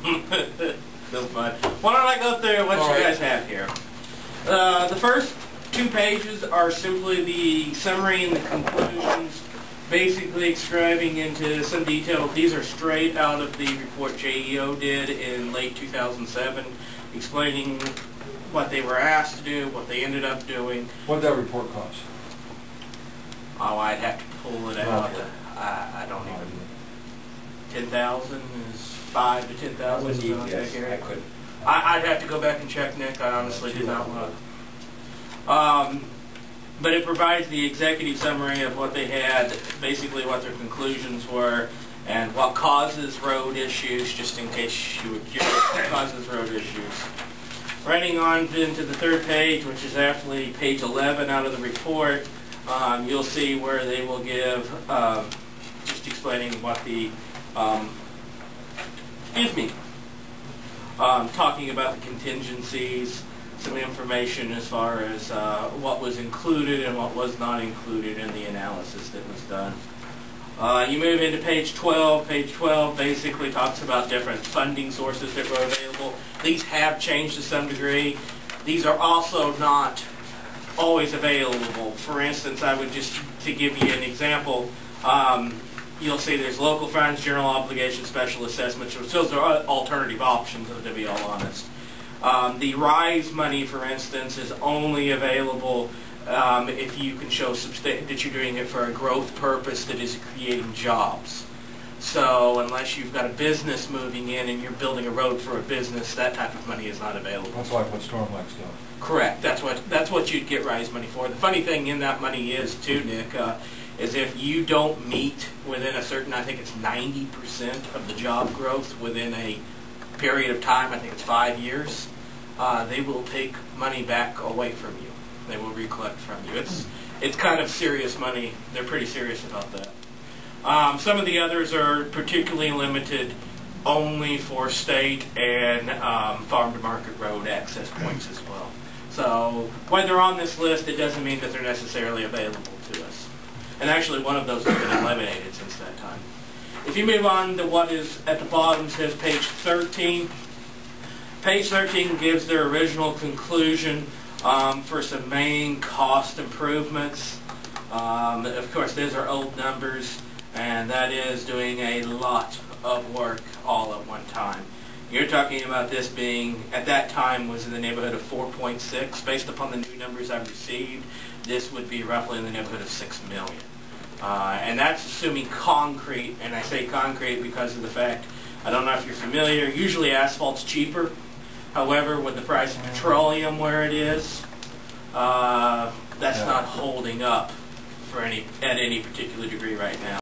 No fun. Why don't I go through what you guys have here? The first 2 pages are simply the summary and the conclusions, basically describing into some detail. These are straight out of the report JEO did in late 2007, explaining what they were asked to do, what they ended up doing. What did that report cost? Oh, I'd have to pull it out. I don't even. 10,000 is 5 to 10,000. I couldn't. I'd have to go back and check, Nick. I honestly did not look. But it provides the executive summary of what they had, basically what their conclusions were, and what causes road issues, just in case you were curious what causes road issues. Writing on into the 3rd page, which is actually page 11 out of the report, you'll see where they will give, just explaining what the, talking about the contingencies, some information as far as what was included and what was not included in the analysis that was done. You move into page 12. Page 12 basically talks about different funding sources that were available. These have changed to some degree. These are also not always available. For instance, I would just, to give you an example, you'll see there's local funds, general obligation, special assessments. Those are alternative options, to be all honest. The RISE money, for instance, is only available if you can show that you're doing it for a growth purpose that is creating jobs. So unless you've got a business moving in and you're building a road for a business, that type of money is not available. That's like what Stormlights do. Correct. That's what you'd get RISE money for. The funny thing in that money is, too, Nick, is if you don't meet within a certain, I think it's 90% of the job growth within a period of time, I think it's 5 years, they will take money back away from you. They will recollect from you. It's kind of serious money. They're pretty serious about that. Some of the others are particularly limited only for state and farm-to-market road access points as well. So when they're on this list, it doesn't mean that they're necessarily available to us. And actually, one of those has been eliminated since that time. If you move on to what is at the bottom, says page 13. Page 13 gives their original conclusion for some main cost improvements. Of course, those are old numbers, and that is doing a lot of work all at one time. You're talking about this being, at that time, was in the neighborhood of 4.6. Based upon the new numbers I've received, this would be roughly in the neighborhood of 6 million. And that's assuming concrete, and I say concrete because of the fact, I don't know if you're familiar, usually asphalt's cheaper. However, with the price of petroleum where it is, that's not holding up for at any particular degree right now.